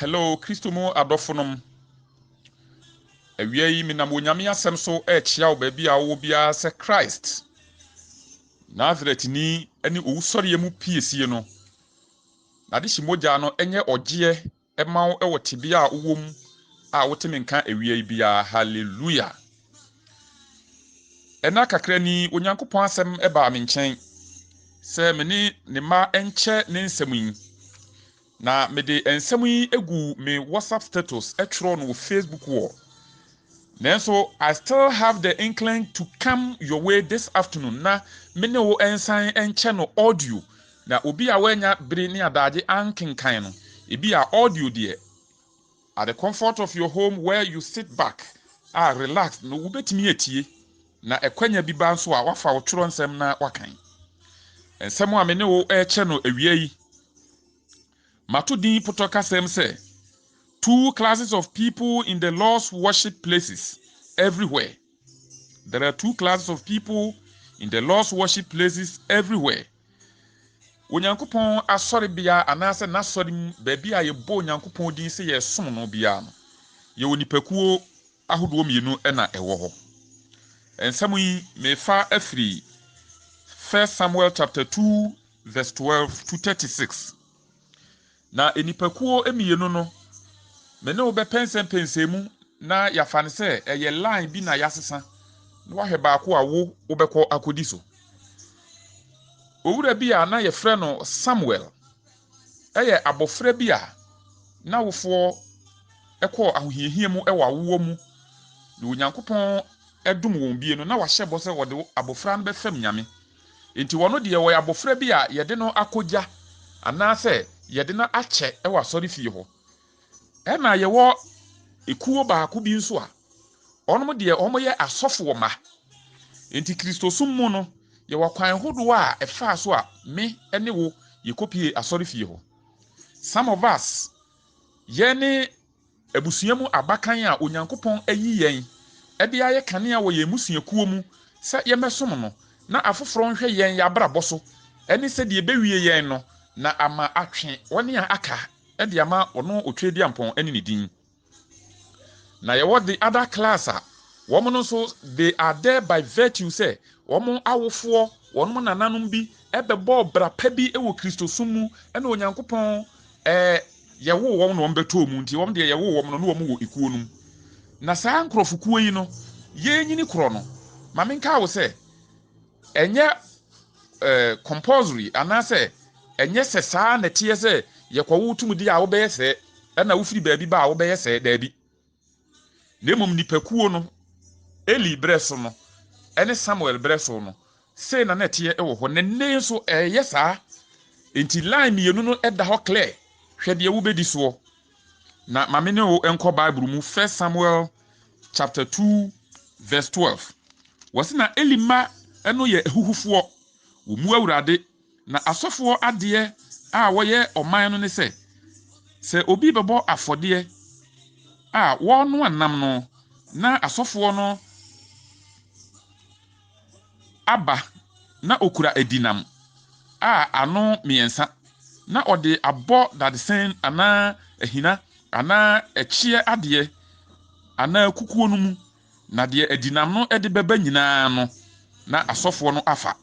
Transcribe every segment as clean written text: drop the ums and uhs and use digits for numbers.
Hello, Christomo Adofonum. Awia yi minam onyame asem so chia wo baabi a wo bia se Christ. Nazareth ni ani owusɔre mu piesie no. Na de himoja no enye ogye ema wo ewo tebea a wowom a woteme nka awia yi bia. Hallelujah. Ena kakra ni onyankopɔn asem eba me nkyɛn. Se me ne ma enche ne nsɛm yi. Na me de ensɛm yi egu me WhatsApp status etworo no Facebook wall. Nanso, I still have the inkling to come your way this afternoon. Na mene wo ensign enche no audio. Na obi a wanya bere ne adage ankenkan no. Ebi a audio de at the comfort of your home where you sit back. Relax no wobetimi etie. Na ekwanya bi ba nso a wafa wo tworo nsɛm na wakan. Ensɛm a mene wo eche no awia yi. Mato din potoka sem say. Two classes of people in the Lord's worship places everywhere. There are two classes of people in the Lord's worship places everywhere. Onyankopɔn asɔre bia anase nasɔre baabi a yɛbɔ onyankopɔn din sɛ yɛsom no bia no. Yɛ onipakuo ahodoɔ mmienu na ɛwɔ hɔ. Ensɛm yi mefa afiri 1 Samuel chapter 2 verse 12 to 36. Na enipakuo mmienu no mene wo be pensem na yafane se eye line bi na yasesa na wahwe baako a wo bɛkɔ akodi so. Owura bi a na yefrɛ no Samuel eye abofra bi a na wofo ɛkɔ ahohiehie mu ɛwɔ awowo mu na onyankopɔn ɛdom wɔn bie no na wahyɛ bɔ sɛ wɔde abofra no bɛfam nyame. Enti wɔno de wɔ abofra bi a yɛde no akogya anaasɛ yɛde no akyɛ ɛwɔ asɔre fie hɔ. Ena yewo ekuo baako bi nso a onom de omoyɛ asɔfo ma. Enti Kristosum mu no yewo kwan hodo a ɛfa so a me ene wo yekopie asɔre fie hɔ. Some of us yene abusuamu abakan a onyankopɔn ayi yɛn ɛde ayɛ kanea wɔ yɛn musuakuo mu sɛ yɛmɛsom no na afoforo nhwɛ yɛn yabrabɔ so ɛne sɛ de bewie yɛn no na ama atwe wɔne a aka edi ama ono otwedi ampon eni ne din. Na ye what the other class a womo no so they are there by virtue say womo awofo wono nananom bi ebebo bra pa bi ewo Kristosum mu ena onyankopon ye wo womo no mbeto mu nti womo de ye wo womo no womo wo ekuo num. Na saa nkrofo yi no ye nyini kro no ma menka wo say enye compulsory anase enye se saa na tie se yekwa wutum di a wo beye se na wo firi baabi ba a wo beye se daabi. Na emom nipakuo no Eli breso no ene Samuel breso no se na tie ewo ho ne ne so eye saa. Enti line mienu no eda ho clear hwede wo bedi so. Na mamene wo enko Bible mu 1 Samuel chapter 2 verse 12. Wose na Eli ma eno ye ehuhufo wo mu awurade na asofo ade a woye oman no ne se obi bebo afode a wono anam no na asofo no aba na okura edinam a ano miensa na ode abo dadesen ana ehina ana echie ade ana kukuo no mu na de edinam no ede beba nyina no na asofo no afa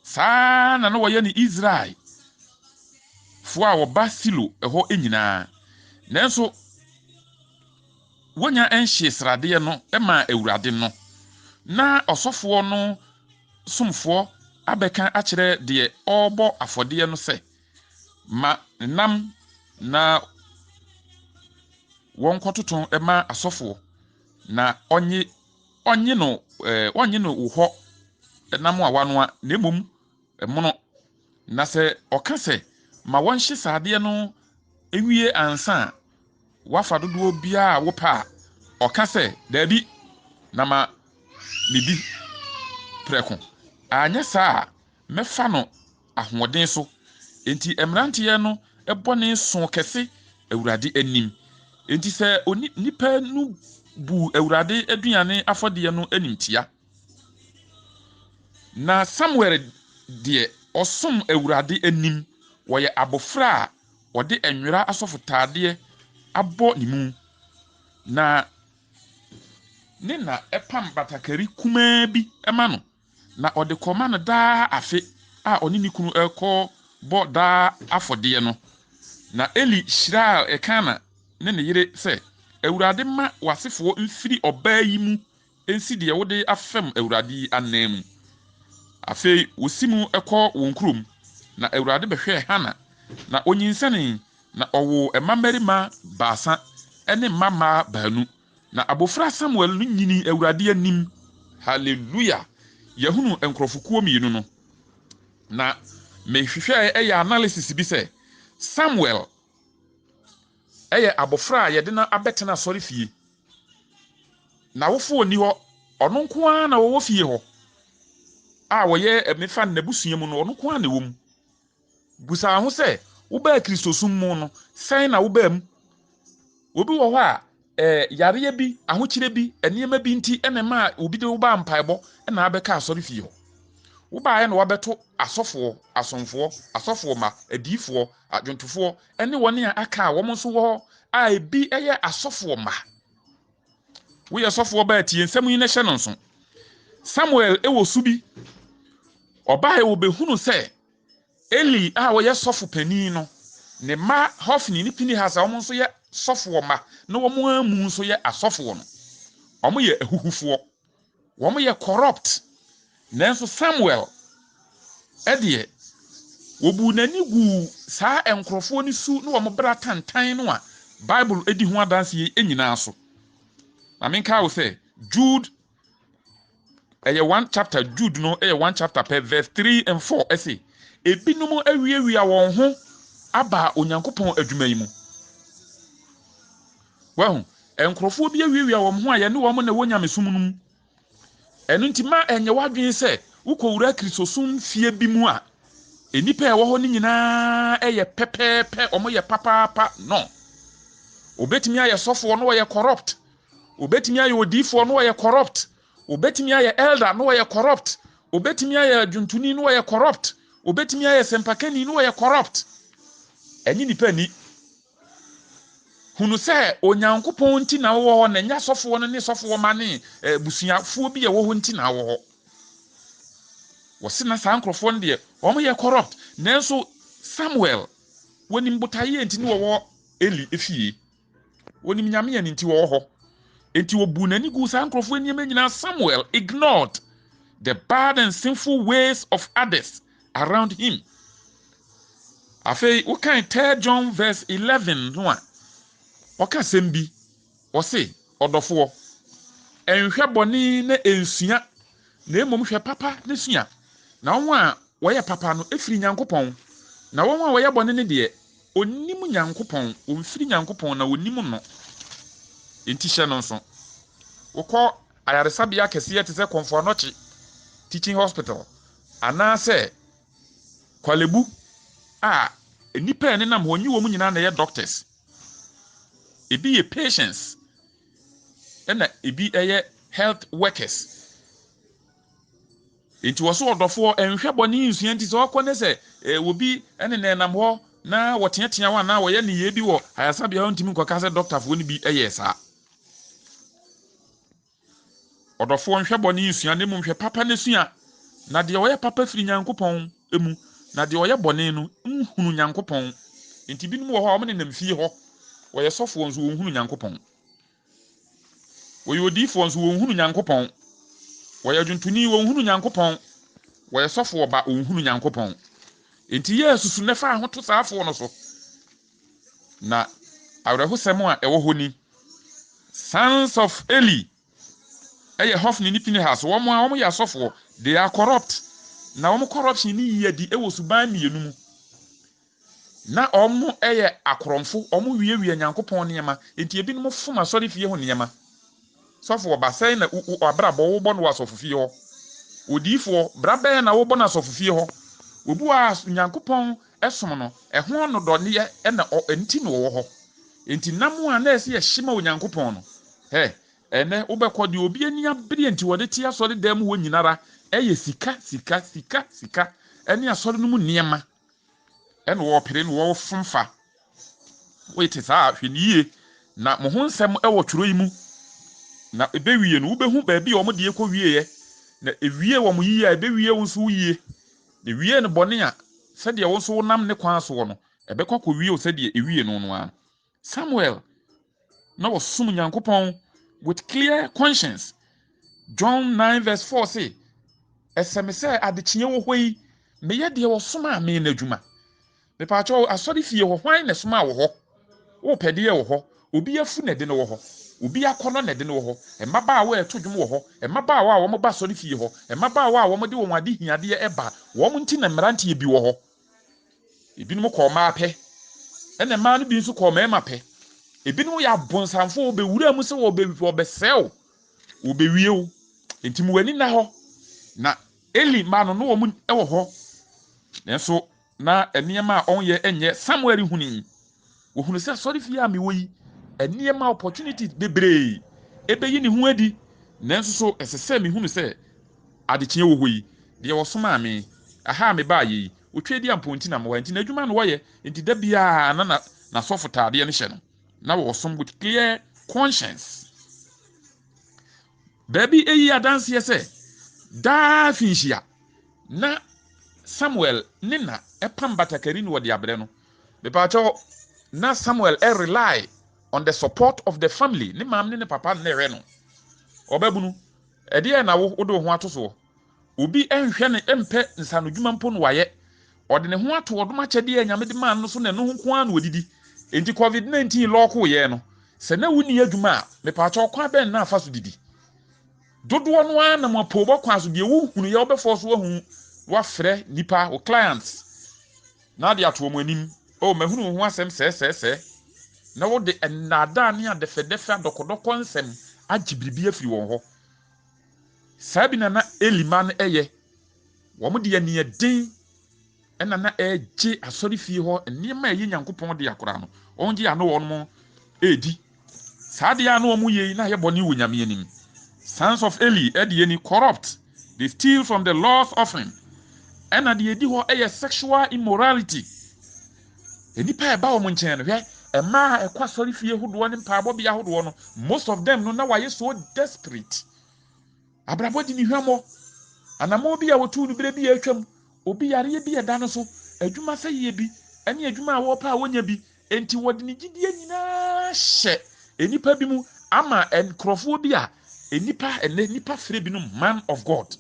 saa na no woye ni Israel fo a woba Silo eho enyina nanso wonya enhye srade no ema awurade no na osofo no somfo abeka akere de obo afode no se ma nam na wonkototon ema asofo na onye no wo nam awano a na emom emono na se okase ma wonhye sade no ewie ansa wafa dodo bia wo pa okase dabi na ma bibi preko anya saa mefa no ahoden so enti emrantie no ebone so kese awurade anim enti se nipa nu bu awurade aduane afode no animtia. Na Samuel de osom awurade anim woye abofra a ode enwera asofotade abɔ ne mu na ne na ɛpam batakari kumaa bi ɛma no na ɔde kɔma no daa afe a ɔne ne kunu ɛkɔ bɔ daa afɔdeɛ no na Eli hyira ɛkana ne ne yere sɛ Awurade ma wasefoɔ mfiri ɔbaa yi mu ensi deɛ wode afam Awurade anan mu afei wosimu ɛkɔ wɔn kurom na Awurade bɛhwɛ Hana na onyinsane na ɔwo mmarima baasa ɛne mmammaa baanu na abofra Samuel no nyini Awurade anim hallelujah yahunu nkrɔfokuo mmienu no na mehwehwɛ ɛyɛ analysis bi sɛ Samuel ɛyɛ abofra a yɛde na abɛtena asɔre fie na wofo ni hɔ ɔno nko ara na wɔwɔ fie hɔ a wɔyɛ mefa n'abusua mu no ɔno nko ara na wɔm busa ho sɛ wobaa kristosum mu no sɛn na wobaa mu obi wɔ hɔ a yareɛ bi ahokyere bi nneɛma bi nti ɛna ma obi de wobaa mpaebɔ ɛna abɛka asɔre fie hɔ wobaa na wabɛto asɔfoɔ asomfoɔ asɔfoɔ ma adiifoɔ adwontofoɔ ɛne wɔn a aka a wɔn nso wɔ a ebi ɛyɛ asɔfoɔ ma woyɛ asɔfoɔ baa tie nsɛm yi na hyɛ no nso Samuel ɛwɔ su bi ɔbaa ɛwɔ behunu sɛ Eli a wɔyɛ sɔfo panin no ne ma Hofni ne Pinehas a wɔn nso yɛ sɔfoɔ ma na wɔn amu nso yɛ asɔfoɔ no wɔn yɛ ahuhufoɔ wɔn yɛ corrupt nanso Samuel ɛdeɛ wobu n'ani gu saa nkrɔfoɔ ne su na wɔn bra tantan no a Bible edi ho adanse nyinaa so na menka wo sɛ Jude ɛyɛ 1 chapter Jude no ɛyɛ 1 chapter per verse 3 and 4 ɛsɛ ebinom awiawia wɔn ho aba Onyankopɔn adwuma yi mu wahu nkrɔfoɔ bi awiawia wɔn ho a yɛne wɔn na wɔnyamesom no mu ɛno nti ma ɛnyɛ wadwen sɛ wokɔwura kristosum fie bi mu a enipa ɛwɔ hɔ ne nyinaa ɛyɛ pɛpɛɛpɛ ɔmo yɛ papaapa no obetumi ayɛ sɔfoɔ no wɔyɛ corrupt obetumi ayɛ odiifoɔ no wɔyɛ corrupt obetumi ayɛ elder no wɔyɛ corrupt obetumi ayɛ adwuntuni no wɔyɛ corrupt obetumi ayɛ sempakani no wɔyɛ corrupt ɛni nipa ni hunu sɛ Onyankopɔn nti na wɔwɔ hɔ na nya sɔfoɔ no ne sɔfoɔ ma ne busuafoɔ bi ɛwɔ hɔ nti na wɔwɔ hɔ wɔse na saa nkrɔfoɔ no deɛ wɔn yɛ corrupt nanso Samuel wɔnim botaye nti ne wɔwɔ Eli efie wɔnim nyame yɛ nti wɔwɔ hɔ enti wɔbu n'ani gu saa nkrɔfoɔ nneɛma nyinaa Samuel ignored the bad and sinful ways of others around him afei wokan 3 John verse 11 no a wɔka sɛm bi wɔse ɔdɔfoɔ ɛnhwɛ bɔne na ensua na mmom hwɛ papa na sua na wɔn a wɔyɛ papa no efiri Nyankopɔn na wɔn a wɔyɛ bɔne ne deɛ onim Nyankopɔn omfiri Nyankopɔn na onim no enti hyɛ no nso wokɔ ayaresabea kɛseɛ te sɛ Komfoanɔkye teaching hospital anaasɛ Kwalebu a nipa ne nam hɔ nyi wɔ mu nyinaa na yɛ doctors ebi yɛ patients ɛna ebi ɛyɛ health workers enti wɔ so ɔdɔfoɔ ɛnhwɛ bɔne nsua nti sɛ ɔkɔ ne sɛ wobi ɛne na nam hɔ na wɔteatea wa na wɔyɛ ne yɛ bi wɔ ayasabea hɔ ntimi nkɔka sɛ doctorfoɔ no bi ɛyɛ saa ɔdɔfoɔ nhwɛ bɔne nsua ne mu nhwɛ papa ne sua na deɛ ɔyɛ papa firi Nyankopɔn emu na deɛ ɔyɛ bɔne no nhunu Nyankopɔn enti binom wɔ hɔ a wɔn nenam fie hɔ wɔyɛ sɔfoɔ nso wɔn hunu Nyankopɔn wɔyɛ odiifoɔ nso wɔn hunu Nyankopɔn wɔyɛ adwuntuni wɔn hunu Nyankopɔn wɔyɛ sɔfoɔ ba wɔn hunu Nyankopɔn enti yɛ susu ne fa ho to saafoɔ no so na awerɛhosɛm a ɛwɔ hɔ ni sons of Eli ɛyɛ Hofni ne Pinehas wɔn a wɔn yɛ asɔfoɔ they are corrupt na wɔn corruption ni yɛ di ɛwɔ suban mmienu mu na wɔn ɛyɛ akorɔmfo wɔn wiewia Nyankopɔn nneɛma enti ebinom fom asɔre fie ho nneɛma sɔfoɔ basɛn na abrabɔ wɔbɔ no asɔfo fie hɔ odiifoɔ brabɛn na wɔbɔ no asɔfo fie hɔ obu a Nyankopɔn ɛsom no ɛho no dɔneɛ ɛna enti no wɔ hɔ enti nam a na ɛsɛ yɛ hyema Onyankopɔn no ɛnɛ wobɛkɔ de obi ani abere enti wɔde te asɔre dam hɔ nyinara ɛyɛ sika ɛne asɔre no mu nneɛma ɛna wɔpere no wɔfomfa woite saa hwɛ ne yie na mo ho nsɛm ɛwɔ tworo yi mu na ebewie no wobɛhu baabi a wɔn de ekɔ wie na ewie wɔ mo yie a ebewie wo nso yie na ewie no bɔne a sɛdeɛ wo nso wonam ne kwan so wɔ no ɛbɛkɔ kɔ wie o sɛdeɛ ewie no no a Samuel na wɔsom Nyankopɔn with clear conscience. John 9:4 say ɛsɛ me sɛ adekyeɛ wɔ hɔ yi meyɛ deɛ wɔsoma me na adwuma mepaakyɛw asɔre fie hɔ hwan na soma wɔ hɔ wopɛdeɛ wɔ hɔ obi afu na de no wɔ hɔ obi akɔnɔ na de no wɔ hɔ mmabaawa a ɛto dwom wɔ hɔ mmabaawa a wɔn ba asɔre fie hɔ mmabaawa a wɔn de wɔn ade hiadeɛ ɛba wɔn nti na mmeranteɛ bi wɔ hɔ ebinom kɔ ɔmaa pɛ ɛna mmaa no bi nso kɔ mmarima pɛ ebinom yɛ abonsamfo wɔbɛwura mu sɛ wɔbɛsɛw wɔbɛwie wo enti mu w'ani na hɔ na Eli mma no wɔn ɛwɔ hɔ nanso na nneɛma a ɔnyɛ ɛnyɛ Samuel huni wɔhunu sɛ asɔre fie a mewɔ yi nneɛma opportunities bebree ɛbɛyi ne ho adi nanso so ɛsɛ sɛ mehunu sɛ adekyeɛ wɔ hɔ yi deɛ wɔsoma me aha me baa yi otwe di amponti na mwa nti na adwuma no wɔyɛ nti da bia na sɔfo taadeɛ no hyɛ no na wɔsom with clear conscience baabi eyi adanseɛ sɛ daa finhyia na Samuel ne na ɛpam batakari no wɔde abrɛ no bepaakyɛw na Samuel rely on the support of the family ne maam ne ne papa ne rɛ no ɔbɛbunu ɛdeɛ na wo do ho ato so obi nhwɛ ne mpɛ nsanodwuma mpo no wayɛ ɔde ne ho ato ɔdom akyɛdeɛ nyame de man no so na no ho ko an wɔdidi enti covid-19 lɔko yɛ no sɛ na wuni adwuma a mepaakyɛw kwa bɛn na afa so didi dodoɔ no a na mo apɔbɔ kwa so deɛ wo hunu yɛ wobɛfɔ so wahu wafrɛ nipa o clients na de ato mo anim o mahunu ho asɛm sɛ na wo de nnada ne adefɛdefɛ adɔkɔdɔkɔ nsɛm agyibribi afiri wɔn hɔ saa bi na Elima no ɛyɛ wɔn de yɛ den ɛna na ɛgye asɔre fie hɔ nneɛma ɛyɛ Nyankopɔn de akora no ɔngye ano wɔn mo edi saa de ano wɔn yɛ na yɛ bɔne wɔ Nyame anim sons of Eli ɛde ni corrupt they steal from the Lord's offering ɛna de edi hɔ ɛyɛ sexual immorality enipa ɛba wɔn nkyɛn no hwɛ ɛmaa ɛkɔ asɔre fie hodoɔ ne mpaabɔ bi ahodoɔ no most of them no na wayɛ so desperate abrabɔ di ni hwɛmɔ anamɔ bi a wɔtu no bere bi atwam obi yare bi ɛda no so adwuma sɛ yie bi ɛne adwuma a wɔpa a wɔnya bi enti wɔde ne gidie nyinaa hyɛ enipa bi mu ama nkrɔfoɔ bi a nipa frɛ bi no man of God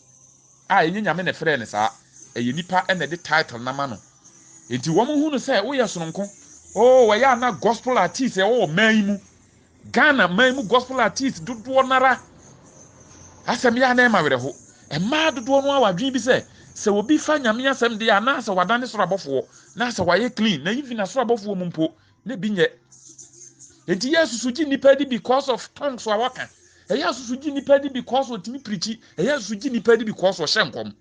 a enye Nyame na frɛ ne saa ɛyɛ nipa ɛna de title na ma no enti wɔn hu no sɛ woyɛ sononko oh wɔyɛ ana gospel artist ɛwɔ man mu Ghana man mu gospel artist dodoɔ nara asɛm yɛ ana ma werɛ ho ɛmaa dodoɔ no awadwen bi sɛ obi fa Nyame asɛm de ana sɛ wadane soro abɔfoɔ na sɛ wayɛ clean na even asoro abɔfoɔ mu mpo na bi nyɛ enti yɛ susugi nipa di because of tongues wa waka ɛyɛ susugi nipa di because of timi preachi ɛyɛ susugi nipa di because of hyɛ nkɔm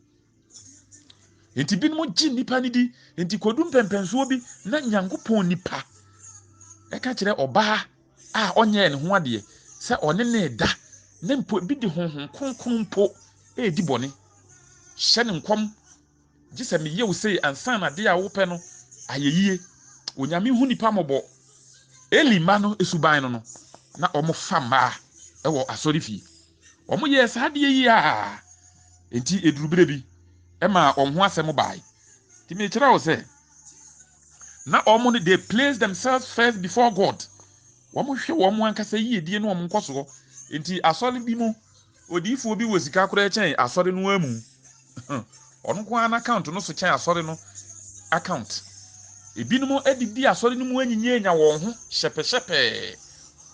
enti binom gye nipa ni di enti kodum pɛmpɛnsuo bi na Nyankopɔn nipa ɛka kyerɛ ɔbaa a ɔnyɛ ne ho adeɛ sɛ ɔne ne da ne mpo bi di honhom kronkron mpo edi bɔne hyɛ ne nkɔm gye sɛ meyɛ wo sei ansa na de a wopɛ no ayɛyie onyame hu nipa mɔbɔ Elima no esuban no na ɔmo fa mmaa ɛwɔ asɔre fie ɔmo yɛ saa deɛ yi a enti edurubere bi ɛma ɔmo asɛm bae ti me kyerɛ wo sɛ na ɔmo no they place themselves first before God ɔmo hwɛ ɔmo ankasa yie die no ɔmo nkɔso enti asɔre bi mu odiifo bi wɔ sika kora kyɛn asɔre no amu ɔno ko ana account no so kyɛn asɔre no account ebinom adidi asɔre no mu anyinye nya wɔn ho hyɛpɛhyɛpɛ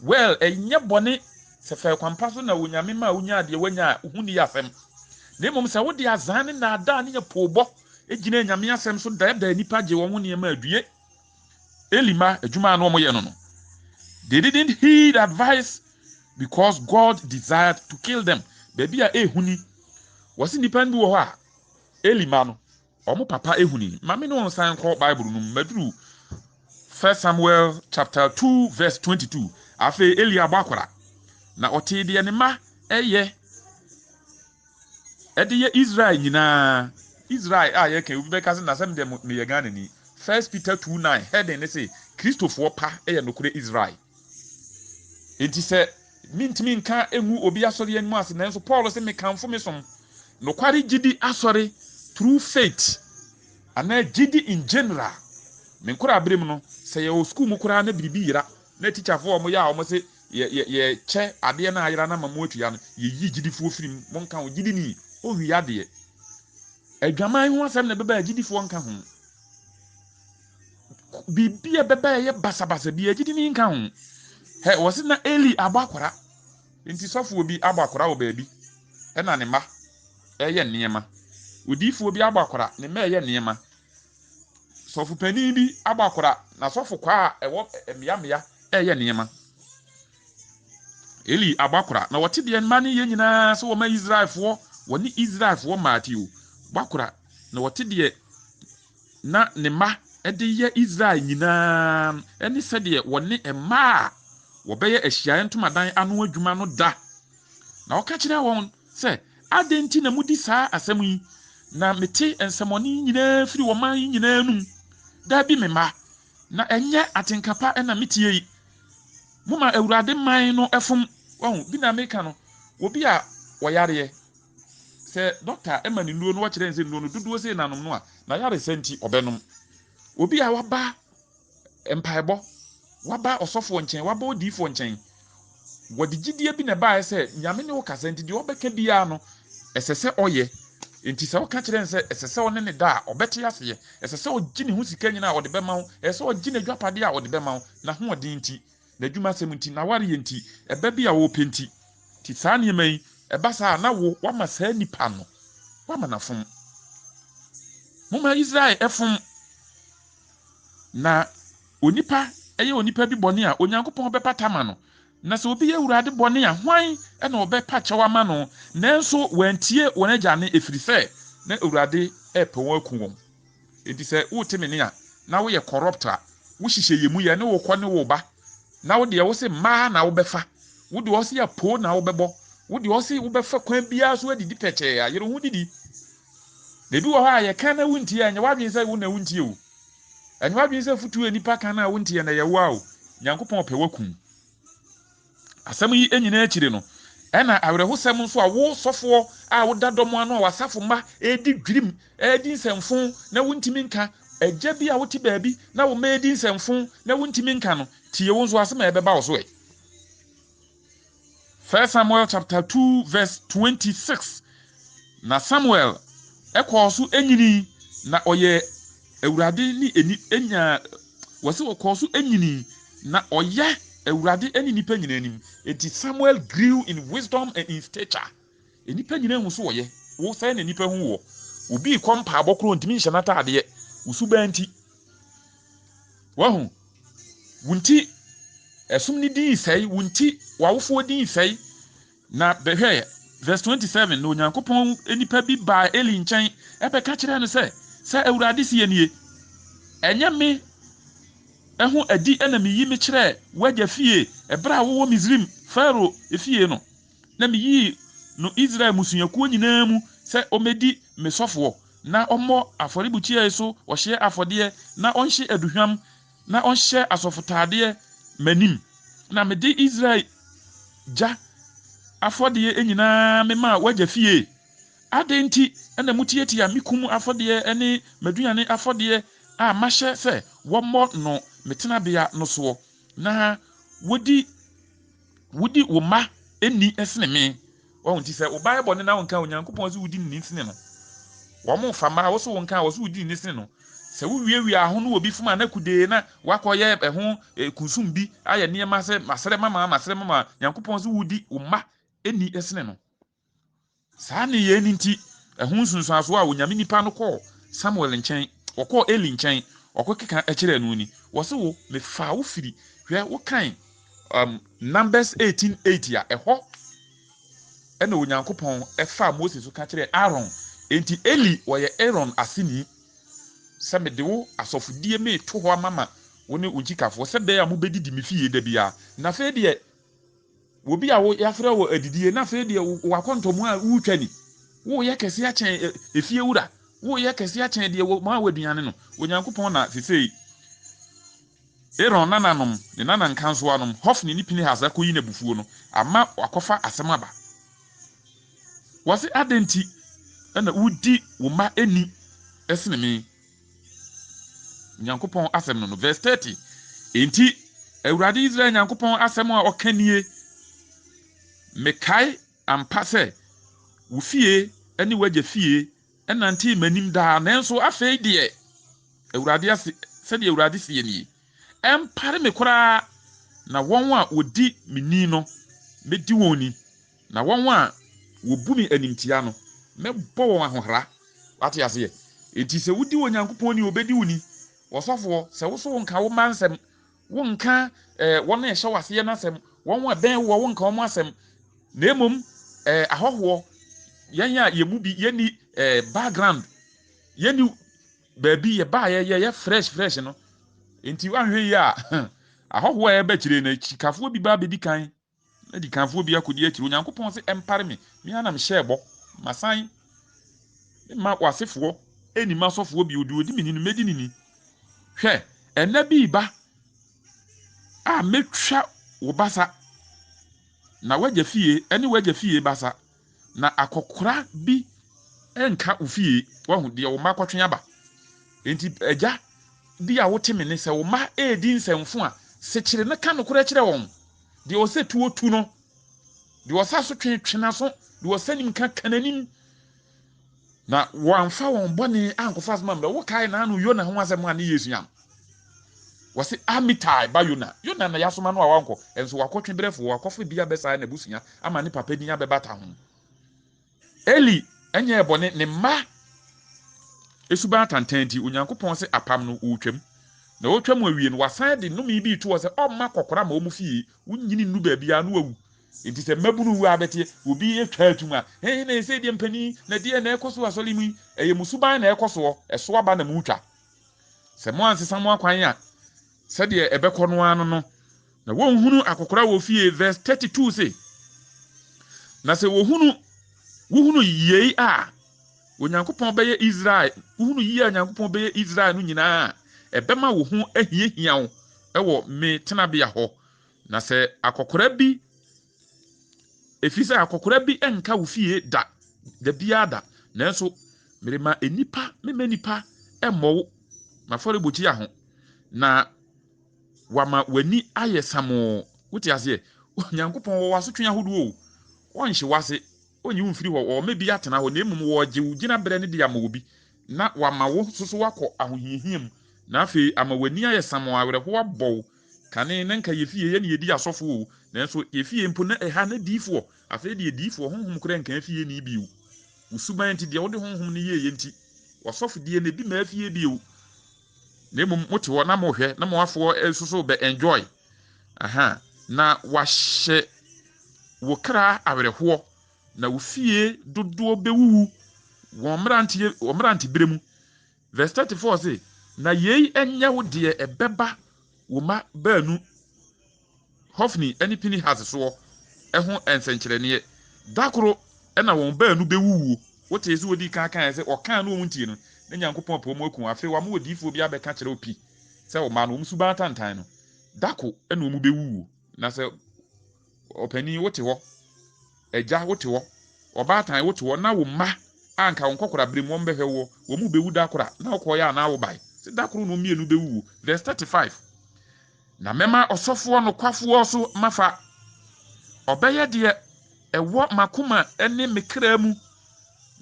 well ɛnyɛ bɔne sɛ fɛ kwampa so na onyame ma onya adeɛ wanya hu ni asɛm na mmom sɛ wode azan ne na ada ne yɛ poobɔ egyina nyame asɛm so daada nipa gye wɔn ho nneɛma adue Elima adwuma no ɔmo yɛ no they didn't heed advice because God desired to kill them baby a ehuni wɔsi nipa bi wɔ hɔ a Elima no ɔmo papa ehuni mame no nsan kɔ Bible no maduru 1 Samuel chapter 2 verse 22 afi Eli abakora na ɔte de ne ma ɛyɛ Israel nyinaa Israel a yɛ kan obi bɛka sɛ na sɛm de me yɛ Ghana ni 1 Peter 2:9 heading ne say Christopher pa ɛyɛ nokore Israel enti se mintimi nka enwu obi asori animu ase nanso Paul se me kanfo me som no kware gidi asori through faith ana gidi in general me nkura abrem no se ye school mu kura na biribi yira na teacher fo mo ya o mo se ye che ade na ayira na mamu atua no ye yi gidi fo firim mo nka o gidi ni o hu ya de adwaman ho asem na beba gidi fo nka ho bibia beba ye basabasa bi gidi ni nka ho he wose na Eli abakwara nti sofo obi abakwara wo baabi e na ne ma eye niema odifo obi abakwara ne ma eye niema sofo pani bi abakwara na sofo kwa ewo emiamia eye niema Eli abakwara na wote de ma ne ye nyina so wo ma Israelfo woni Israelfo Matthew bakwara na wote de na ne ma ede ye Israel nyina eni se de woni ema wo beye ahia ntomadan ano adwuma no da na wo ka kire won se adenti na mudi saa asem yi na mete ensemoni nyina firi wo man nyina num da bi me ma na enye atenkapa na metie yi muma awurade man no efum won bi na meka no obi a woyare se doctor emani nuo no wo kire nse nuo no duduo se nanom no a na yare senti obenum obi a waba empaebo waba osofo nchen waba odifo nchen wodi gidie bi na bae se nyame ne wo kasa nti de obeka bia no esese oye enti se wo ka kire nse esese one ne da obete ase esese ogi ne hu sika nyina a ode bema wo esese ogi ne dwapade a ode bema wo na ho ode nti na dwuma sem nti na ware ye nti eba bia wo penti ti saa ne mai eba saa na wo wama saa nipa no wama na fom muma Israel efom na onipa eye onipa bi bone a onyankopon bepata ma no na se obi ye urade bone a hwan e na obepa kyewa ma no nanso wantie wonaja ne efiri se na urade epe won aku won enti se woteme ne a na wo ye corruptor wo hihye yemu ye ne wo kɔ ne wo ba na wo de wo se ma na wo befa wo de wo se ya po na wo bebo wo de wo se wo befa kwan bia so adidi peche ya yero hu didi na bi wo ha ye kan na wuntie anya wadwen se wo na wuntie o anwa bi se futu enipa kan na wontie na yewa o nyankopon pe wakum asem yi enyina akire no ena awerehosem nso a wo sofo a wo dadomo ano wasafo ma edi dwirim edi nsemfo na wontimi nka agya bi a wote baabi na wo ma edi nsemfo na wontimi nka no tie wo nso asem ebeba wo so e 1 Samuel chapter 2 verse 26 na Samuel ekwoso enyini na oye Ewurade ni enya wase okoso enyini na oye Ewurade eni nipa nyina anim enti Samuel grew in wisdom and in stature enipa nyina hu so oye wo sai na nipa hu wo obi kompa abokro ntimi nhye nata ade usuba nti wahu wunti esum ni din sai wunti wawofo din sai na behwe verse 27 no Nyankopon enipa bi ba Eli nchen ebeka kire no se Ewurade si enie enye me ehu adi ena me yi me kire wagya fie ebra wo Misrim Pharaoh efie no na me yi no Israel musuyakuo nyina mu se omedi me sofo na ommo aforibuchie so ohye afode na onhye aduhwam na onhye asofotade manim na me di Israel ja afode enyina me ma wagya fie adenti ena mutietia mikum afode ene maduane afode a mahye se wommo no metena bia no so na wodi wo ma eni esene me wonti se wo bible ne na wonka onyankopon se wodi ni nsene no wo mo fama wo so wonka wo so wodi ni nsene no se wo wiewia aho no obi fuma na kude na wakoye eho kunsum bi aye niema se masere mama nyankopon se wodi wo ma eni esene no saa ne ye ni nti ehun sunsun aso a onyame nipa no kɔ Samuel nkyɛn ɔkɔ Eli nkyɛn ɔkɔ keka ɛkyerɛ no ni wɔse wo me fa wo firi hwɛ wo kan Numbers 18:8 a ɛhɔ ɛna onyankopɔn ɛfa Moses so ka kyerɛ Aaron enti Eli wɔyɛ Aaron aseni sɛ me de wo asɔfodie me to hɔ amama wo ne onkikafo sɛ bɛɛ a mo bedidi me fie da bia na fe de obi a wo yafrɛ wo adidie na fe de wo akɔntomu a wutwani wo ye kese a kyɛn efie wura wo ye kese a kyɛn de wo ma waduane no onyankopɔn na sesei Aaron nananom ne nanan kanso anom Hofni ni Pinehas akoyi na bufuo no ama wakofa asem aba wase adenti na wudi wo ma eni esene me Nyankopɔn asem no verse 30 enti Awurade Israel Nyankopɔn asem a ɔkanie mekai ampa sɛ wo fie ene wagye fie enanti manim daa nanso afei de Awurade ase sɛ de Awurade sie nie empare me koraa na wɔn a wodi mini no medi wɔn ni na wɔn a wobu mi animtia no mebɔ wɔn ahohra wate ase enti sɛ wodi wɔn Nyankopɔn ni obedi wo ni wɔsɔfo sɛ wo so nka wo mansɛm wo nka wɔn a ɛhyɛ wase na asɛm wɔn a bɛn wo nka wɔn asɛm na emom ahɔhoɔ yɛn a yɛmu bi yɛni background yɛni baabi yɛ ba yɛ fresh no enti wanhwɛ yi a ahɔhoɔ a yɛba kyire na kikafoɔ bi ba bedi kan na di kanfoɔ bi akodi akyire Onyankopɔn se empare me anam hyɛ bɔ masan ma wasefoɔ eni masɔfoɔ bi odi mini no medi nini hwɛ ɛna bi ba a metwa wo basa na wagya fie ene wagya fie basa na akokora bi enka wo fie wahu de wo ma kwatwe aba enti agya di a wote me ne sɛ wo ma edi nsɛmfo a sekyere ne ka no kora kyerɛ wɔn de o se tuo tu no de o sa so twena so de o sanim ka kananim na wɔamfa wɔn bɔne ankofa so mamra wo kai na anu Yona ho asɛm a ne Yesu yam wɔse amitai ba Yona na yasoma no a wankɔ enso wakɔtwe brɛfo wakɔfa bia bɛsa na busua ama ne papa din abɛbata ho Eli enye bɔne ne ma esuba tantanti Onyankopɔn se apam no wotwam na wotwam awie no wasan de no bi to se ɔma kokora ma ɔmu fie wunyini nu ba bia no awu enti se mabunu wu abete obi etwa atuma na ese de mpani na de na ekoso asɔle mu eye musuban na ekoso ɛso aba na mu twa se mo ansesa mo akwan a se de ɛbɛkɔ no ano no na wonhunu akokora wo fie verse 32 say na se wohunu yei a Onyankopɔn bɛyɛ Israel wohunu yi a Onyankopɔn bɛyɛ Israel no nyinaa ɛbɛma wo ho ahiahia wo ɛwɔ me tenabea hɔ na sɛ akokora bi efisa akokora bi enka wo fie da bia da nanso merema enipa mema nipa emmɔ mafɔre bochi aho na wama wani ayɛ samo wote ase Onyankopɔn wɔ wasotwe ahodo o onhye wase onyi mfiri hɔ o mebi atena hɔ na emum wɔ gye wo gina brɛ ne de ama obi na wama wo soso wakɔ ahohiahiam na afei ama wani ayɛ samo awerɛho abɔ kane ne nka yefie ye ne yedi asɔfo o nanso yefie mpo na ɛha na diifo afei de diifo honhom kora nka afie ne biu usuban nti de wode honhom ne ye nti wasɔfo die ne bi ma afie biu na emum mote hɔ na mohwɛ na moafo soso be enjoy na wahyɛ wo kra awerɛho na wo fie dodo bewuwu wo mmerante beremu verse 34 say na yei enya wo de ebeba wo ma baanu Hofni eni Pinehas so ɛho ensenkyerɛne dakoro ɛna wɔn baanu bewuwu wote ezi odi kan sɛ ɔkan no wɔn tie no na Nyankopɔn pɔ mu akun afei wa mo odifo bi abɛka kyerɛ opi sɛ o ma no wɔn suba tantan no dako ɛna wɔn bewuwu na sɛ ɔpani wote hɔ ɛgya wote hɔ ɔbaatan wote hɔ na wo ma anka wɔn kokora bere mu wɔn bɛhwɛ wɔ wɔn mu bewu dakora na ɔkɔ ya na wo bai sɛ dakoro no mienu bewuwu verse 35 na mema ɔsɔfoɔ no kwafoɔ so mafa ɔbɛyɛ de ɛwɔ makoma ene mekra mu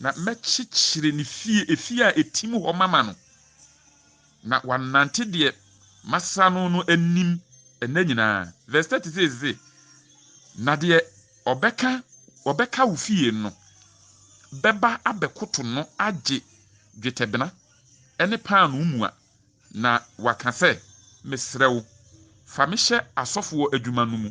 na mɛkyekyere ne efie a etim hɔ mama no na wanante de masa no anim ena nyinaa verse 36 na de ɔbɛka wo fie no bɛba abɛkoto no agye dwetɛbena ene paano mu a na waka sɛ mesrɛw fa me hyɛ asɔfoɔ adwuma no mu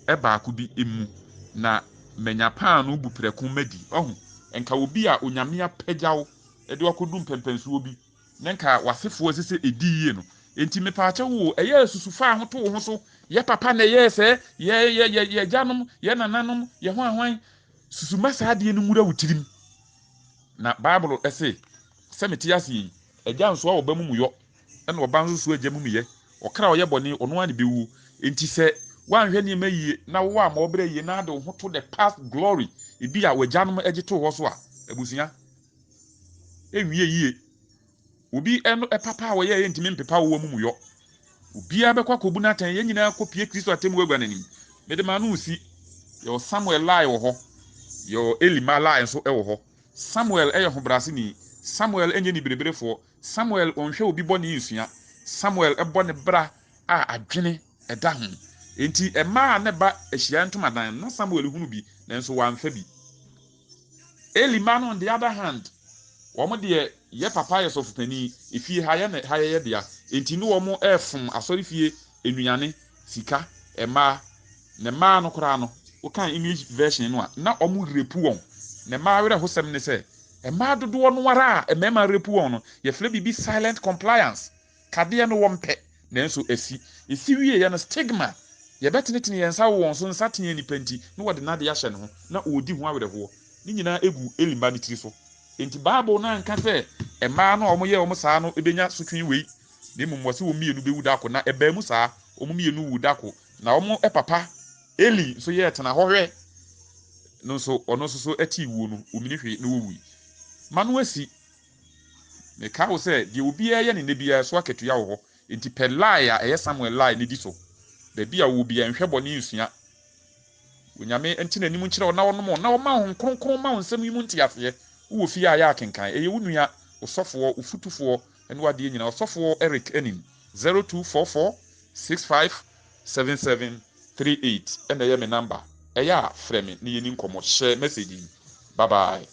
ɛbaako bi emu na menya paano buprɛko madi ɔho enka obi a onyame apagyaw ɛde wakodu mpempensuo bi nenka wasefoɔ sese ediye no enti mepaakyɛ wo ɛyɛ susufa ho to ho so ye papa na ye sɛ ye gyanom ye nananom ye ho ahwan susuma saa de no nwura wutirim na bible ɛse sɛ meti ase yi ɛgya nso a ɔba mu muyɔ ɛna ɔba nso so agya mu muyɛ okra oye boni ono an bewu enti se wanhwe ne mayi na wo a ma obere yi na de ho to the past glory ebi a wajanom agito ho so a abusua ewie yie obi eno papa a wo ye ntimi mpepa wo mu yo obi a bekwa kobu na tan ye nyina kopie Kristo atemu agwa nanim mede ma no usi yo Samuel lai wo ho yo Elima lai so e wo ho Samuel eye ho brase ni Samuel enye ni bereberefo Samuel onhwe obi bɔ ne nsua Samuel ɛbɔ ne bra a adwene ɛda ho enti ɛma ne ba ahyia ntomadan na Samuel hunu bi nanso wamfa bi Elima no on the other hand wɔn de ye papa yɛ sɔfopani efie ha yɛ dia enti no wɔn ɛfom asɔre fie enuane sika ɛma ne ma no kora no wokan English version no a na wɔn repu wɔn ne ma werɛ hosɛm ne sɛ ɛma dodoɔ no wara a ɛmɛma repu wɔn no yɛfrɛ bibi silent compliance kadeɛ no wɔn pɛ nanso esi wie yɛ no stigma yɛbɛtenetene yɛn nsa wɔn so nsa tene nipa nti na wɔde nade ahyɛ ne ho na ɔdi ho awerɛhoɔ ne nyinaa egu Elima ne tiri so enti Bible na nka sɛ ɛma no ɔmo yɛ ɔmo saa no ebenya sotwe wei ne mmom wɔse wɔn mienu bewu dako na ɛbaa mu saa ɔmo mienu wu dako na ɔmo papa Eli so yɛ tena hɔhwɛ no so ɔno so ati wuo no omini hwe na wɔwu ma no asi me ka wo sɛ deɛ obi yɛ ne nebia so aketua wo hɔ enti pɛ lie a ɛyɛ Samuel lie ne di so da bi a wo bia nhwɛ bɔ ne nsua onyame enti nanim nkyerɛ na ɔnom na ɔma ho kronkron ma wo nsɛm yi mu ntiaseɛ wo fie a yɛ akenkan ɛyɛ wo nua ɔsɔfoɔ ofutufoɔ ɛne wadeɛ nyina ɔsɔfoɔ Eric Enin 0244 657738 ɛna ɛyɛ me number ɛyɛ a frɛ me ne yɛni nkɔmmɔ share message bye bye.